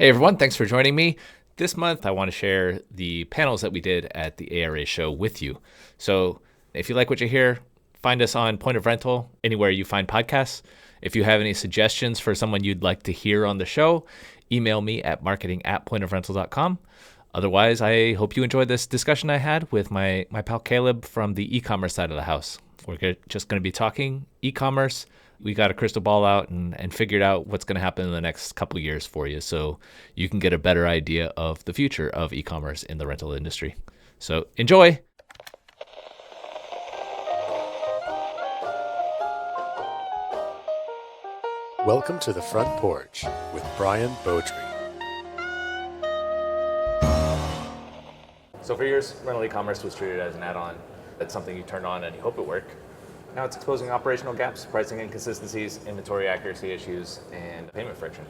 Hey everyone, thanks for joining me. This month I want to share the panels that we did at the ARA show with you. So if you like what you hear, find us on Point of Rental, anywhere you find podcasts. If you have any suggestions for someone you'd like to hear on the show, email me at marketing@pointofrental.com. Otherwise, I hope you enjoyed this discussion I had with my pal Caleb from the e-commerce side of the house. We're just going to be talking e-commerce. We got a crystal ball out and figured out what's going to happen in the next couple of years for you, so you can get a better idea of the future of e-commerce in the rental industry. So enjoy. Welcome to the Front Porch with Brian Beaudry. So for years, rental e-commerce was treated as an add-on. That's something you turn on and you hope it works. Now it's exposing operational gaps, pricing inconsistencies, inventory accuracy issues, and payment friction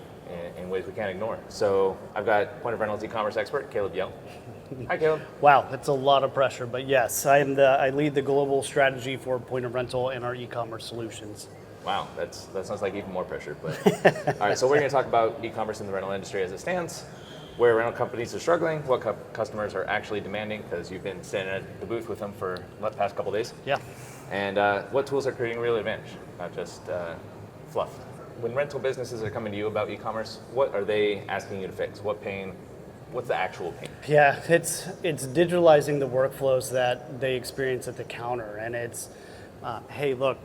in ways we can't ignore. So I've got Point of Rental's e-commerce expert, Caleb Young. Hi, Caleb. Wow, that's a lot of pressure, but yes, I lead the global strategy for Point of Rental and our e-commerce solutions. Wow, that sounds like even more pressure. But all right, so we're going to talk about e-commerce in the rental industry as it stands, where rental companies are struggling, what customers are actually demanding, because you've been standing at the booth with them for the past couple days. Yeah. And what tools are creating real advantage, not just fluff. When rental businesses are coming to you about e-commerce, what are they asking you to fix? What pain? What's the actual pain? Yeah, it's digitalizing the workflows that they experience at the counter, and it's, hey, look,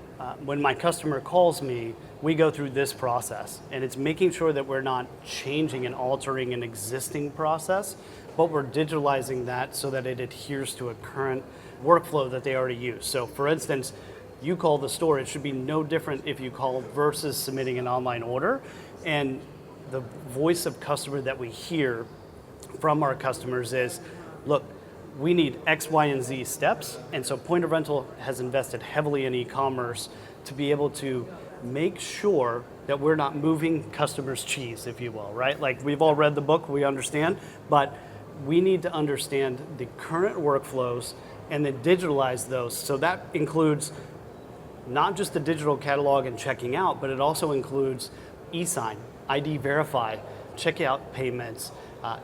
when my customer calls me, we go through this process, and it's making sure that we're not changing and altering an existing process, but we're digitalizing that so that it adheres to a current workflow that they already use. So for instance, you call the store, it should be no different if you call versus submitting an online order. And the voice of customer that we hear from our customers is, look, we need X, Y, and Z steps. And so Point of Rental has invested heavily in e-commerce to be able to make sure that we're not moving customers' cheese, if you will, right? Like, we've all read the book, we understand, but we need to understand the current workflows and then digitalize those. So that includes not just the digital catalog and checking out, but it also includes e-sign, ID verify, checkout payments,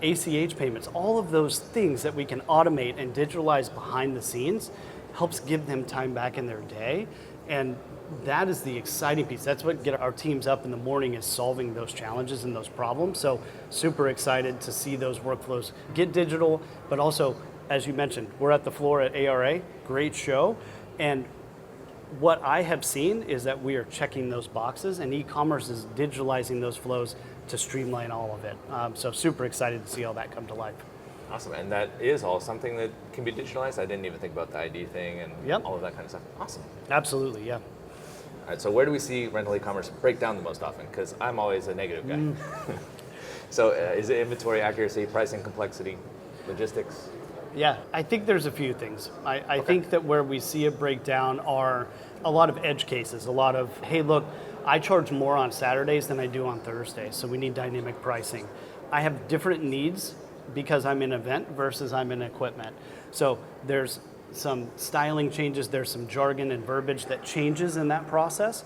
ACH payments, all of those things that we can automate and digitalize behind the scenes helps give them time back in their day. And that is the exciting piece. That's what gets our teams up in the morning, is solving those challenges and those problems. So super excited to see those workflows get digital, but also, as you mentioned, we're at the floor at ARA, great show. And what I have seen is that we are checking those boxes, and e-commerce is digitalizing those flows to streamline all of it. So super excited to see all that come to life. Awesome, and that is all something that can be digitalized. I didn't even think about the ID thing and all of that kind of stuff. Awesome. Absolutely, yeah. All right, so where do we see rental e-commerce break down the most often? Because I'm always a negative guy. So is it inventory accuracy, pricing complexity, logistics? Yeah, I think there's a few things. I think that where we see it break down are a lot of edge cases, a lot of, hey, look, I charge more on Saturdays than I do on Thursdays, so we need dynamic pricing. I have different needs because I'm in event versus I'm in equipment. So there's some styling changes, there's some jargon and verbiage that changes in that process.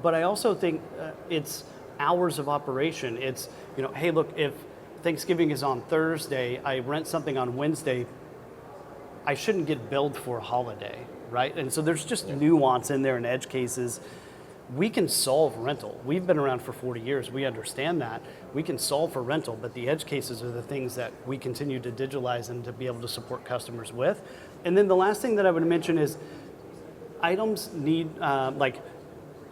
But I also think it's hours of operation. It's, hey, look, if Thanksgiving is on Thursday, I rent something on Wednesday, I shouldn't get billed for a holiday, right? And so there's just nuance in there and edge cases. We can solve rental. We've been around for 40 years. We understand that. We can solve for rental, but the edge cases are the things that we continue to digitalize and to be able to support customers with. And then the last thing that I would mention is items need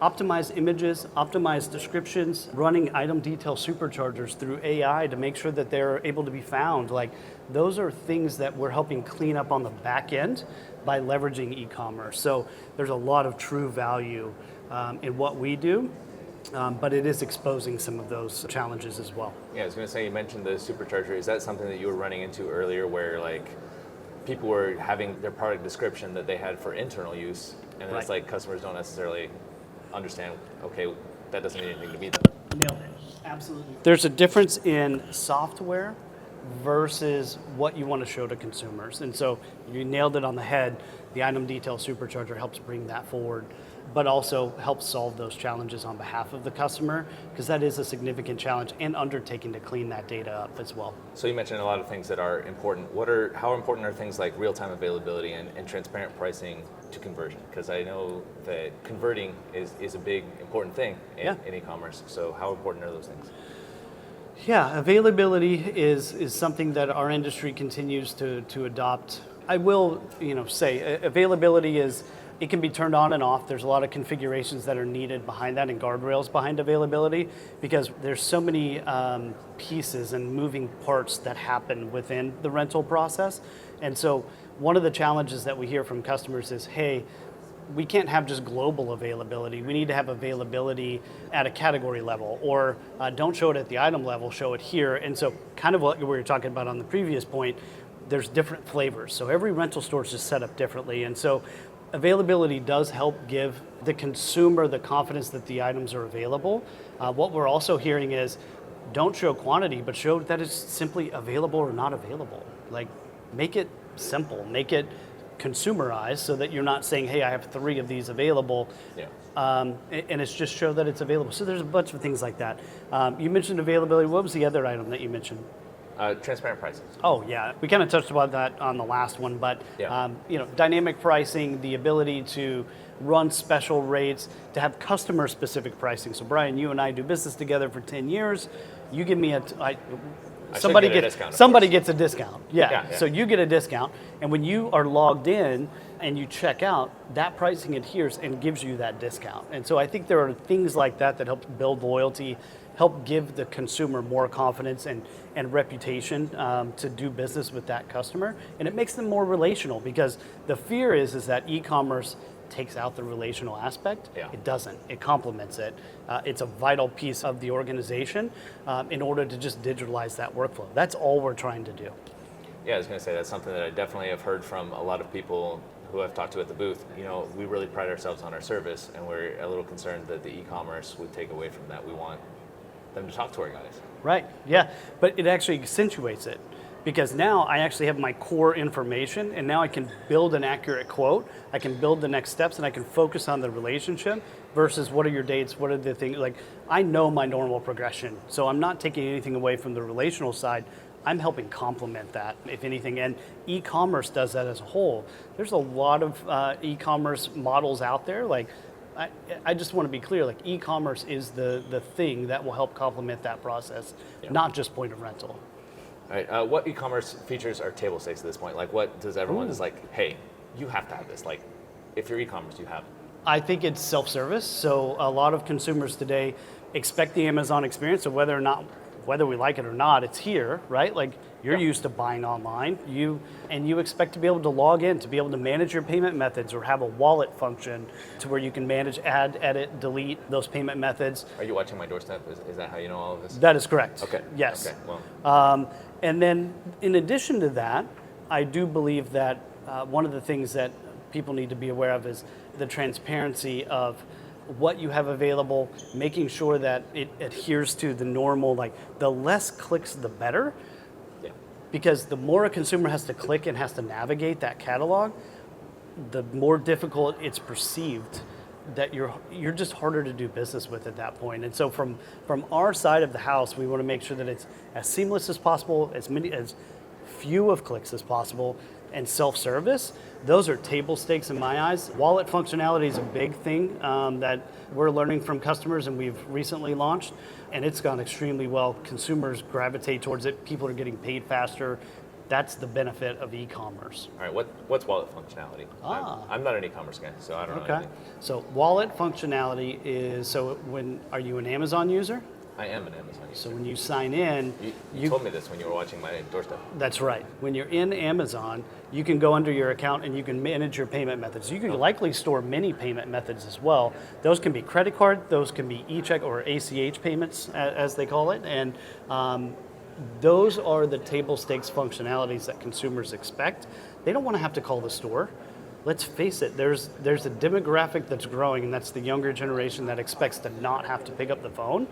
optimized images, optimized descriptions, running item detail superchargers through AI to make sure that they're able to be found. Like, those are things that we're helping clean up on the back end by leveraging e-commerce. So there's a lot of true value in what we do, but it is exposing some of those challenges as well. Yeah, I was going to say, you mentioned the supercharger. Is that something that you were running into earlier, where like people were having their product description that they had for internal use, and it's like customers don't necessarily understand, okay, that doesn't mean anything to me then? Nailed it. Absolutely. There's a difference in software versus what you want to show to consumers. And so you nailed it on the head. The item detail supercharger helps bring that forward. but also help solve those challenges on behalf of the customer, because that is a significant challenge and undertaking to clean that data up as well. So you mentioned a lot of things that are important. How important are things like real-time availability and transparent pricing to conversion? Because I know that converting is a big, important thing in e-commerce. So how important are those things? Yeah, availability is something that our industry continues to adopt. I will, say availability it can be turned on and off. There's a lot of configurations that are needed behind that and guardrails behind availability, because there's so many pieces and moving parts that happen within the rental process. And so one of the challenges that we hear from customers is, hey, we can't have just global availability. We need to have availability at a category level, or don't show it at the item level, show it here. And so kind of what we were talking about on the previous point, there's different flavors. So every rental store is just set up differently. And so availability does help give the consumer the confidence that the items are available. What we're also hearing is, don't show quantity, but show that it's simply available or not available. Like, make it simple, make it consumerized, so that you're not saying, hey, I have 3 of these available, and it's just show that it's available. So there's a bunch of things like that. You mentioned availability. What was the other item that you mentioned? Transparent pricing. Oh yeah, we kind of touched about that on the last one, but dynamic pricing, the ability to run special rates, to have customer-specific pricing. So Brian, you and I do business together for 10 years. You give me somebody gets a discount. Yeah. So you get a discount, and when you are logged in and you check out, that pricing adheres and gives you that discount. And so I think there are things like that help build loyalty, help give the consumer more confidence and reputation to do business with that customer, and it makes them more relational, because the fear is that e-commerce takes out the relational aspect. It doesn't. It complements it. It's a vital piece of the organization in order to just digitalize that workflow. That's all we're trying to do. Yeah, I was going to say that's something that I definitely have heard from a lot of people who I've talked to at the booth. We really pride ourselves on our service, and we're a little concerned that the e-commerce would take away from that. We want them to talk to our guys. Right, yeah, but it actually accentuates it, because now I actually have my core information, and now I can build an accurate quote, I can build the next steps, and I can focus on the relationship versus what are your dates, what are the things, like I know my normal progression, so I'm not taking anything away from the relational side, I'm helping complement that, if anything, and e-commerce does that as a whole. There's a lot of e-commerce models out there, like I just want to be clear, like e-commerce is the thing that will help complement that process, not just point of rental. All right, what e-commerce features are table stakes at this point? Like, what does everyone is like, hey, you have to have this. Like, if you're e-commerce, you have it. I think it's self-service. So a lot of consumers today expect the Amazon experience, so whether we like it or not, it's here, right? Like, you're used to buying online, you expect to be able to log in, to be able to manage your payment methods, or have a wallet function to where you can manage, add, edit, delete those payment methods. Are you watching my doorstep? Is that how you know all of this? That is correct. Okay. Yes. Okay. Well. And then in addition to that, I do believe that one of the things that people need to be aware of is the transparency of what you have available, making sure that it adheres to the normal, like the less clicks, the better. Yeah. Because the more a consumer has to click and has to navigate that catalog, the more difficult it's perceived that you're just harder to do business with at that point. And so from our side of the house, we want to make sure that it's as seamless as possible, as few of clicks as possible, and self-service. Those are table stakes in my eyes. Wallet functionality is a big thing that we're learning from customers, and we've recently launched, and it's gone extremely well. Consumers gravitate towards it. People are getting paid faster. That's the benefit of e-commerce. All right, what's wallet functionality? I'm not an e-commerce guy, so I don't know anything. So wallet functionality is, are you an Amazon user? I am an Amazon user. So when you sign in... You told me this when you were watching my doorstep. That's right. When you're in Amazon, you can go under your account and you can manage your payment methods. You can likely store many payment methods as well. Those can be credit card, those can be e-check or ACH payments, as they call it. And those are the table stakes functionalities that consumers expect. They don't want to have to call the store. Let's face it, there's a demographic that's growing, and that's the younger generation that expects to not have to pick up the phone.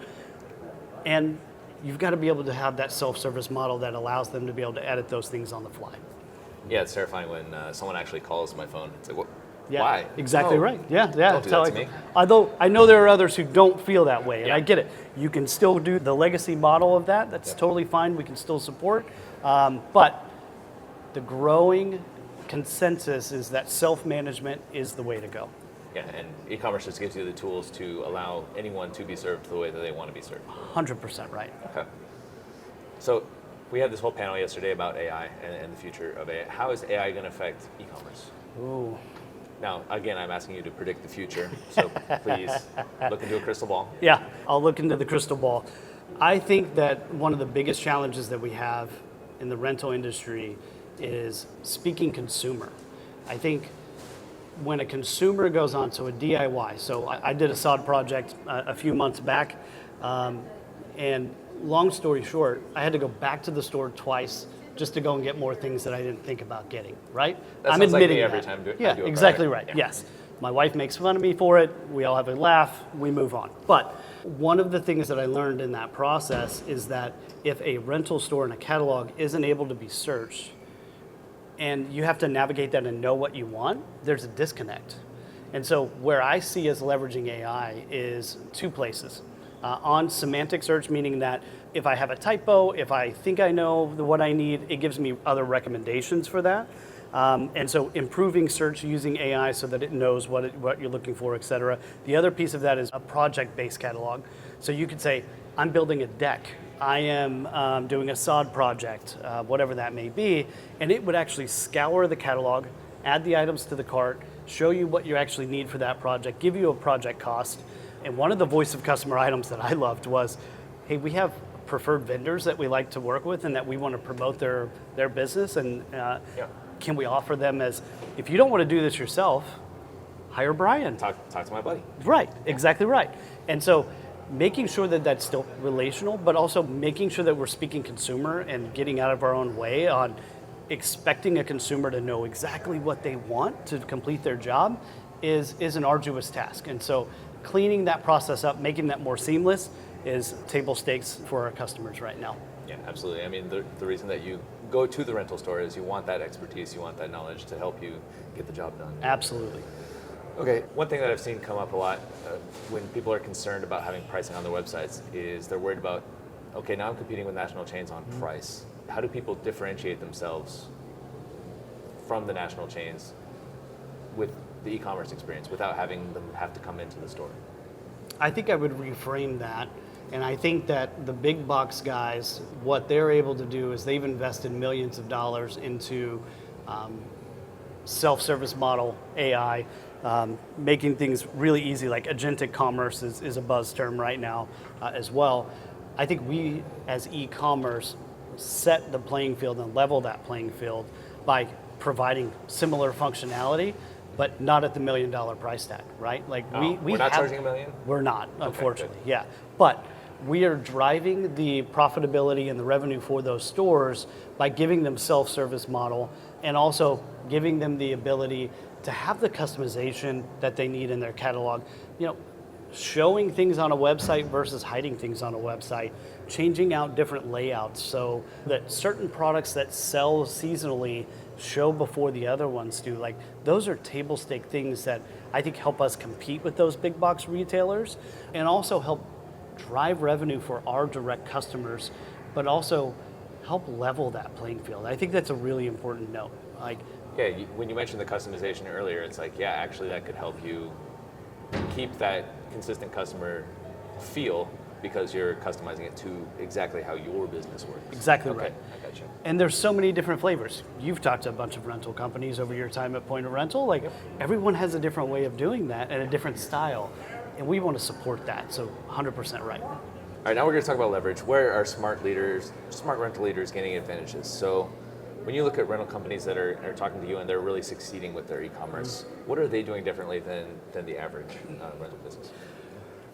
And you've got to be able to have that self-service model that allows them to be able to edit those things on the fly. Yeah, it's terrifying when someone actually calls my phone. It's like, Yeah, Why? exactly No, right. Yeah. don't do That's how that to me. Although I know there are others who don't feel that way, and Yeah. I get it. You can still do the legacy model of that. That's Yeah. totally fine. We can still support. But the growing consensus is that self-management is the way to go. Yeah, and e-commerce just gives you the tools to allow anyone to be served the way that they want to be served. 100% right. Okay. So we had this whole panel yesterday about AI and the future of AI. How is AI going to affect e-commerce? Ooh. Now, again, I'm asking you to predict the future, so please look into a crystal ball. Yeah, I'll look into the crystal ball. I think that one of the biggest challenges that we have in the rental industry is speaking consumer. I think when a consumer goes on to a DIY, so I did a sod project a few months back, and long story short, I had to go back to the store twice just to go and get more things that I didn't think about getting, right? That I'm sounds like admitting me every that. time I do a Yeah, project. exactly right, Yeah. yes. My wife makes fun of me for it, we all have a laugh, we move on. But one of the things that I learned in that process is that if a rental store in a catalog isn't able to be searched, and you have to navigate that and know what you want, there's a disconnect. And so where I see us leveraging AI is two places. On semantic search, meaning that if I have a typo, if I think I know what I need, it gives me other recommendations for that. And so improving search using AI so that it knows what you're looking for, et cetera. The other piece of that is a project-based catalog. So you could say, I'm building a deck. I am doing a sod project, whatever that may be, and it would actually scour the catalog, add the items to the cart, show you what you actually need for that project, give you a project cost. And one of the voice of customer items that I loved was, hey, we have preferred vendors that we like to work with and that we want to promote their business, and can we offer them as, if you don't want to do this yourself, hire Brian. Talk to my buddy. Right, exactly right. And so making sure that that's still relational, but also making sure that we're speaking consumer and getting out of our own way on expecting a consumer to know exactly what they want to complete their job is an arduous task. And so cleaning that process up, making that more seamless is table stakes for our customers right now. Yeah, absolutely. I mean, the reason that you go to the rental store is you want that expertise, you want that knowledge to help you get the job done. Absolutely. Okay, one thing that I've seen come up a lot when people are concerned about having pricing on their websites is they're worried about, okay, now I'm competing with national chains on price. How do people differentiate themselves from the national chains with the e-commerce experience without having them have to come into the store? I think I would reframe that. And I think that the big box guys, what they're able to do is they've invested millions of dollars into self-service model, AI, making things really easy, like agentic commerce is a buzz term right now as well. I think we as e-commerce set the playing field and level that playing field by providing similar functionality, but not at the $1 million price tag, right? Like we're not charging $1 million? We're not, unfortunately, good. yeah. But we are driving the profitability and the revenue for those stores by giving them self-service model and also giving them the ability to have the customization that they need in their catalog. You know, showing things on a website versus hiding things on a website, changing out different layouts so that certain products that sell seasonally show before the other ones do. Like, those are table stake things that I think help us compete with those big box retailers and also help drive revenue for our direct customers, but also help level that playing field. I think that's a really important note. Like, yeah, when you mentioned the customization earlier, it's like, yeah, actually that could help you keep that consistent customer feel because you're customizing it to exactly how your business works. Exactly okay, right. I got you. And there's so many different flavors. You've talked to a bunch of rental companies over your time at Point of Rental. Like, everyone has a different way of doing that and a different style. And we want to support that, so 100% right. All right, now we're going to talk about leverage. Where are smart rental leaders gaining advantages? So when you look at rental companies that are talking to you and they're really succeeding with their e-commerce, what are they doing differently than the average rental business?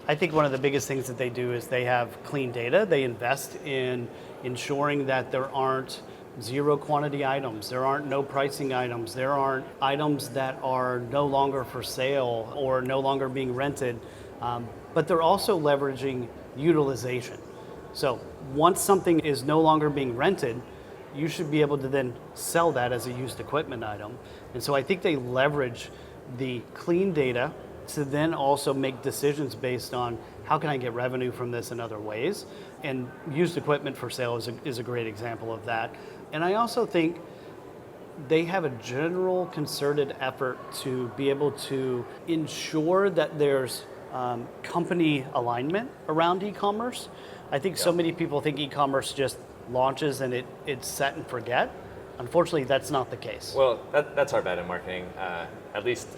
I think one of the biggest things that they do is they have clean data. They invest in ensuring that there aren't zero quantity items, there aren't no pricing items, there aren't items that are no longer for sale or no longer being rented, but they're also leveraging utilization. So once something is no longer being rented, you should be able to then sell that as a used equipment item. And so I think they leverage the clean data to then also make decisions based on how can I get revenue from this in other ways. And used equipment for sale is a great example of that. And I also think they have a general concerted effort to be able to ensure that there's company alignment around e-commerce. I think so many people think e-commerce just launches and it's set and forget. Unfortunately, that's not the case. Well, that's our bad in marketing, at least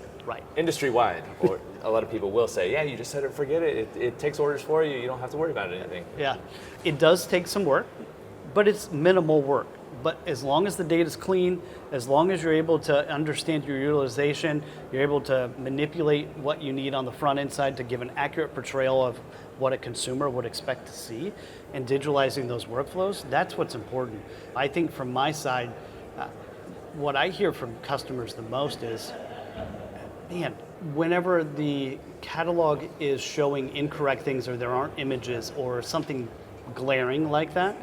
industry-wide. Or a lot of people will say, yeah, you just set it and forget it. It takes orders for you. You don't have to worry about anything. Yeah, it does take some work, but it's minimal work. But as long as the data is clean, as long as you're able to understand your utilization, you're able to manipulate what you need on the front end side to give an accurate portrayal of what a consumer would expect to see, and digitalizing those workflows, that's what's important. I think from my side, what I hear from customers the most is, man, whenever the catalog is showing incorrect things or there aren't images or something glaring like that,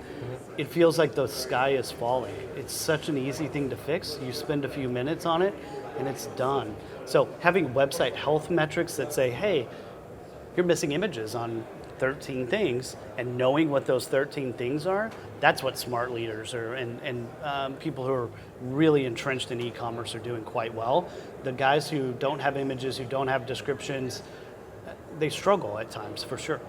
it feels like the sky is falling. It's such an easy thing to fix. You spend a few minutes on it and it's done. So having website health metrics that say, hey, you're missing images on 13 things, and knowing what those 13 things are, that's what smart leaders are, and people who are really entrenched in e-commerce are doing quite well. The guys who don't have images, who don't have descriptions, they struggle at times, for sure.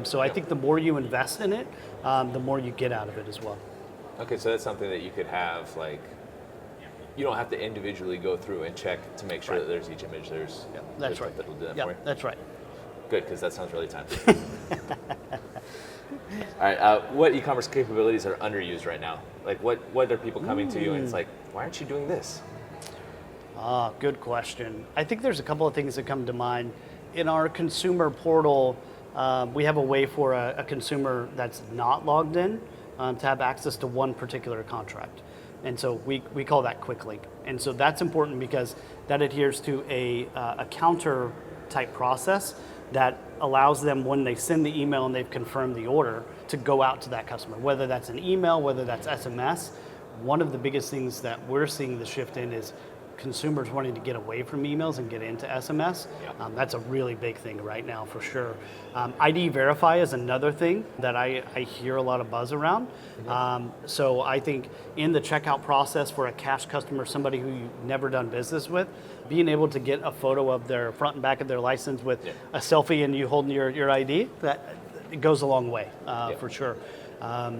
So I think the more you invest in it, the more you get out of it as well. Okay, so that's something that you could have, like, you don't have to individually go through and check to make sure that there's each image. There's right. That'll do that for you. That's right. Good, because that sounds really time consuming. All right, what e-commerce capabilities are underused right now? Like, what are people coming to you and it's like, why aren't you doing this? Good question. I think there's a couple of things that come to mind. In our consumer portal, we have a way for a consumer that's not logged in to have access to one particular contract. And so we call that quick link. And so that's important because that adheres to a counter type process that allows them, when they send the email and they've confirmed the order, to go out to that customer, whether that's an email, whether that's SMS. One of the biggest things that we're seeing the shift in is consumers wanting to get away from emails and get into SMS. That's a really big thing right now, for sure. ID Verify is another thing that I hear a lot of buzz around. So I think in the checkout process for a cash customer, somebody who you've never done business with, being able to get a photo of their front and back of their license with a selfie and you holding your ID, that it goes a long way, for sure. I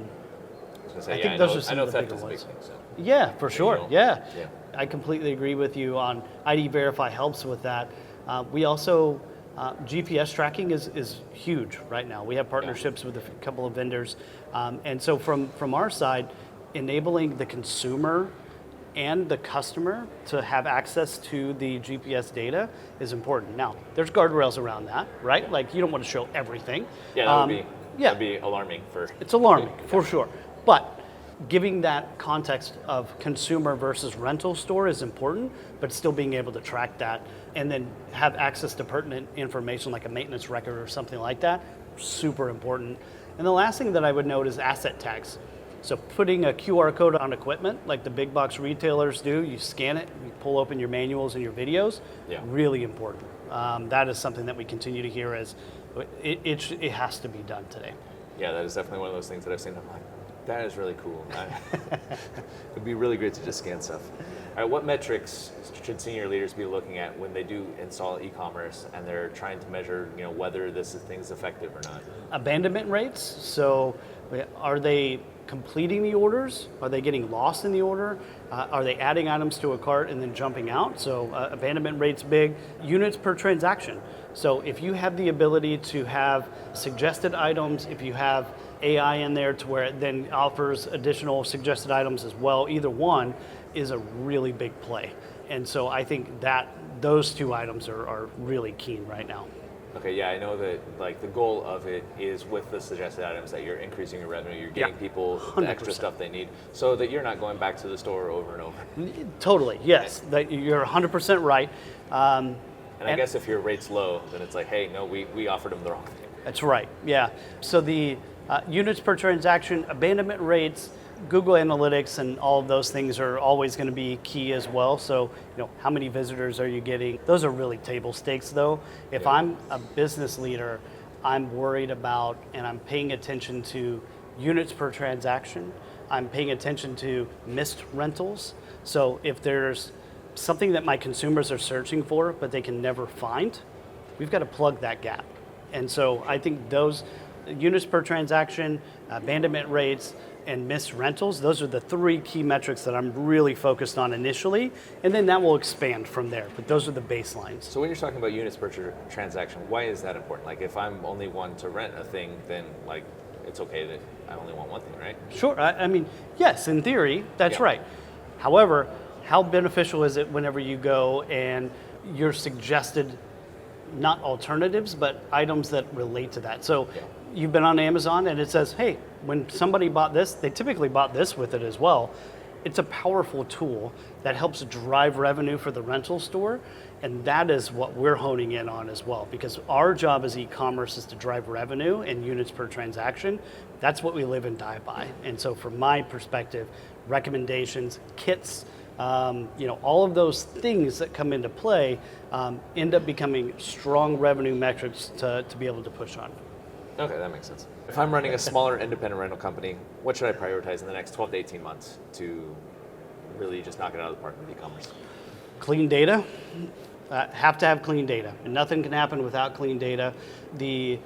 think those are some of the bigger ones. Big thing, so. Yeah, for sure. Yeah. I completely agree with you on ID Verify helps with that. We also, GPS tracking is huge right now. We have partnerships with a couple of vendors. And so from our side, enabling the consumer and the customer to have access to the GPS data is important. Now, there's guardrails around that, right? Like, you don't want to show everything. Yeah, that'd be alarming for... It's alarming, for sure. But giving that context of consumer versus rental store is important, but still being able to track that and then have access to pertinent information like a maintenance record or something like that, super important. And the last thing that I would note is asset tags. So putting a QR code on equipment like the big box retailers do, you scan it, you pull open your manuals and your videos, really important. That is something that we continue to hear as it has to be done today. Yeah, that is definitely one of those things that I've seen. I'm like, that is really cool. It'd be really great to just scan stuff. All right, what metrics should senior leaders be looking at when they do install e-commerce and they're trying to measure, whether this thing is effective or not? Abandonment rates. So, are they completing the orders? Are they getting lost in the order? Are they adding items to a cart and then jumping out? So, abandonment rate's big. Units per transaction. So, if you have the ability to have suggested items, if you have AI in there to where it then offers additional suggested items as well, either one is a really big play. And so I think that those two items are really keen right now. Okay, yeah, I know that like the goal of it is with the suggested items that you're increasing your revenue, you're getting people the extra stuff they need so that you're not going back to the store over and over. Totally, yes, that you're 100% right. And I guess if your rate's low, then it's like, hey, no, we offered them the wrong thing. That's right, yeah. So the units per transaction, abandonment rates, Google Analytics and all of those things are always going to be key as well. So, how many visitors are you getting? Those are really table stakes though. If I'm a business leader, I'm worried about and I'm paying attention to units per transaction. I'm paying attention to missed rentals. So if there's something that my consumers are searching for, but they can never find, we've got to plug that gap. And so I think those units per transaction, abandonment rates, and missed rentals, those are the 3 key metrics that I'm really focused on initially, and then that will expand from there, but those are the baselines. So when you're talking about units per transaction, why is that important? Like if I'm only one to rent a thing, then like it's okay that I only want one thing, right? Sure, I mean, yes, in theory, that's right. However, how beneficial is it whenever you go and you're suggested not alternatives, but items that relate to that? So you've been on Amazon and it says, hey, when somebody bought this, they typically bought this with it as well. It's a powerful tool that helps drive revenue for the rental store. And that is what we're honing in on as well, because our job as e-commerce is to drive revenue and units per transaction. That's what we live and die by. And so from my perspective, recommendations, kits, all of those things that come into play end up becoming strong revenue metrics to be able to push on. Okay, that makes sense. If I'm running a smaller independent rental company, what should I prioritize in the next 12 to 18 months to really just knock it out of the park with e-commerce? Clean data. Have to have clean data. And nothing can happen without clean data. The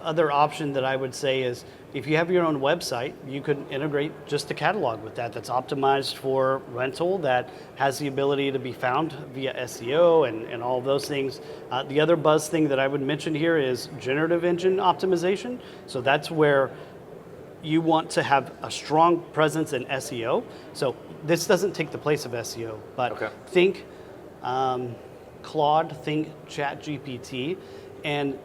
other option that I would say is if you have your own website, you could integrate just a catalog with that that's optimized for rental, that has the ability to be found via SEO and all of those things. The other buzz thing that I would mention here is generative engine optimization. So that's where you want to have a strong presence in SEO. So this doesn't take the place of SEO, but think Claude, think ChatGPT, and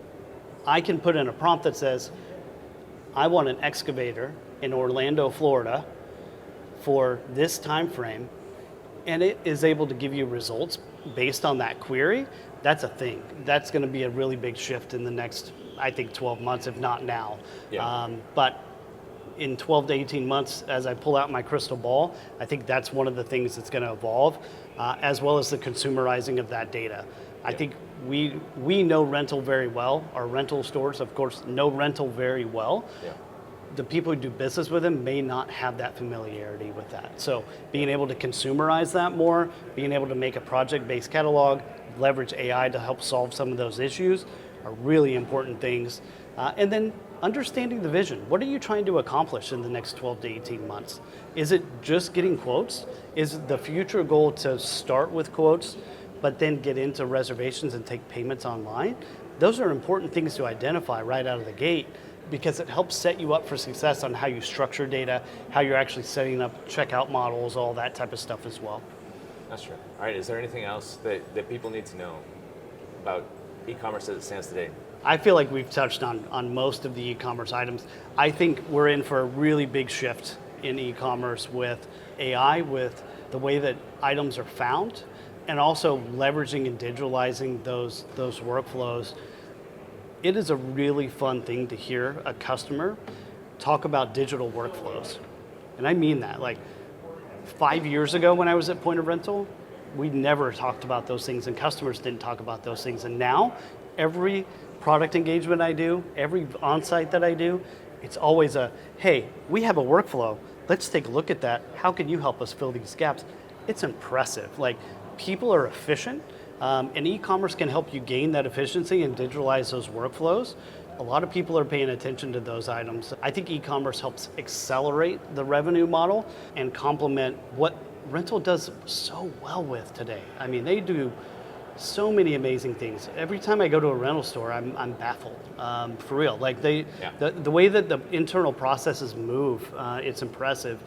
I can put in a prompt that says, I want an excavator in Orlando, Florida for this time frame, and it is able to give you results based on that query. That's a thing. That's going to be a really big shift in the next, I think, 12 months, if not now. But in 12 to 18 months, as I pull out my crystal ball, I think that's one of the things that's going to evolve, as well as the consumerizing of that data. I think we know rental very well. Our rental stores, of course, know rental very well. The people who do business with them may not have that familiarity with that. So being able to consumerize that more, being able to make a project-based catalog, leverage AI to help solve some of those issues are really important things. And then understanding the vision. What are you trying to accomplish in the next 12 to 18 months? Is it just getting quotes? Is the future goal to start with quotes, but then get into reservations and take payments online? Those are important things to identify right out of the gate, because it helps set you up for success on how you structure data, how you're actually setting up checkout models, all that type of stuff as well. That's true. All right, is there anything else that people need to know about e-commerce as it stands today? I feel like we've touched on most of the e-commerce items. I think we're in for a really big shift in e-commerce with AI, with the way that items are found, and also leveraging and digitalizing those workflows. It is a really fun thing to hear a customer talk about digital workflows. And I mean that. Like 5 years ago when I was at Point of Rental, we never talked about those things and customers didn't talk about those things. And now every product engagement I do, every on-site that I do, it's always hey, we have a workflow. Let's take a look at that. How can you help us fill these gaps? It's impressive. Like, people are efficient, and e-commerce can help you gain that efficiency and digitalize those workflows. A lot of people are paying attention to those items. I think e-commerce helps accelerate the revenue model and complement what rental does so well with today. I mean, they do so many amazing things. Every time I go to a rental store, I'm baffled, for real. Like the way that the internal processes move, it's impressive.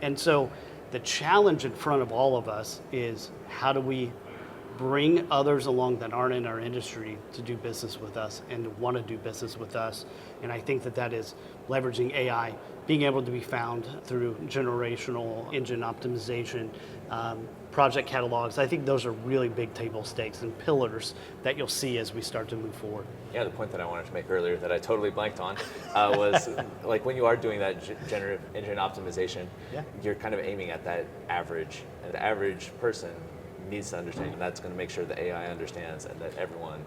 And so the challenge in front of all of us is, how do we bring others along that aren't in our industry to do business with us and to want to do business with us. And I think that is leveraging AI, being able to be found through generational engine optimization, project catalogs. I think those are really big table stakes and pillars that you'll see as we start to move forward. Yeah, the point that I wanted to make earlier that I totally blanked on was like when you are doing that generative engine optimization, you're kind of aiming at that average. And the average person needs to understand, and that's going to make sure the AI understands and that everyone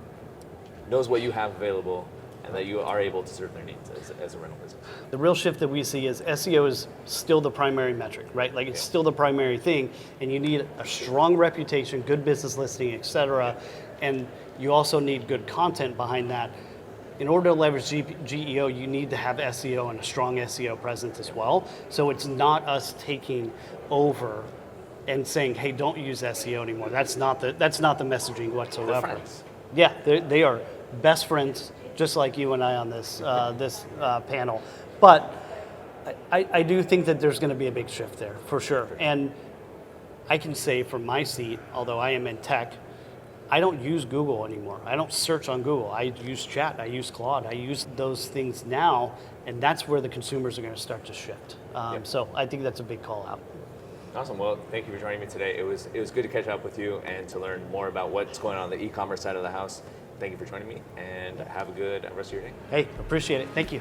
knows what you have available and that you are able to serve their needs as a rental business. The real shift that we see is SEO is still the primary metric, right? Like it's still the primary thing, and you need a strong reputation, good business listing, et cetera, and you also need good content behind that. In order to leverage GEO, you need to have SEO and a strong SEO presence as well. So it's not us taking over and saying, hey, don't use SEO anymore. That's not the messaging whatsoever. They're friends. Yeah, they are best friends, just like you and I on this panel. But I do think that there's going to be a big shift there, for sure. And I can say from my seat, although I am in tech, I don't use Google anymore. I don't search on Google. I use chat, I use Claude, I use those things now, and that's where the consumers are going to start to shift. So I think that's a big call out. Awesome. Well, thank you for joining me today. It was good to catch up with you and to learn more about what's going on the e-commerce side of the house. Thank you for joining me, and have a good rest of your day. Hey, appreciate it. Thank you.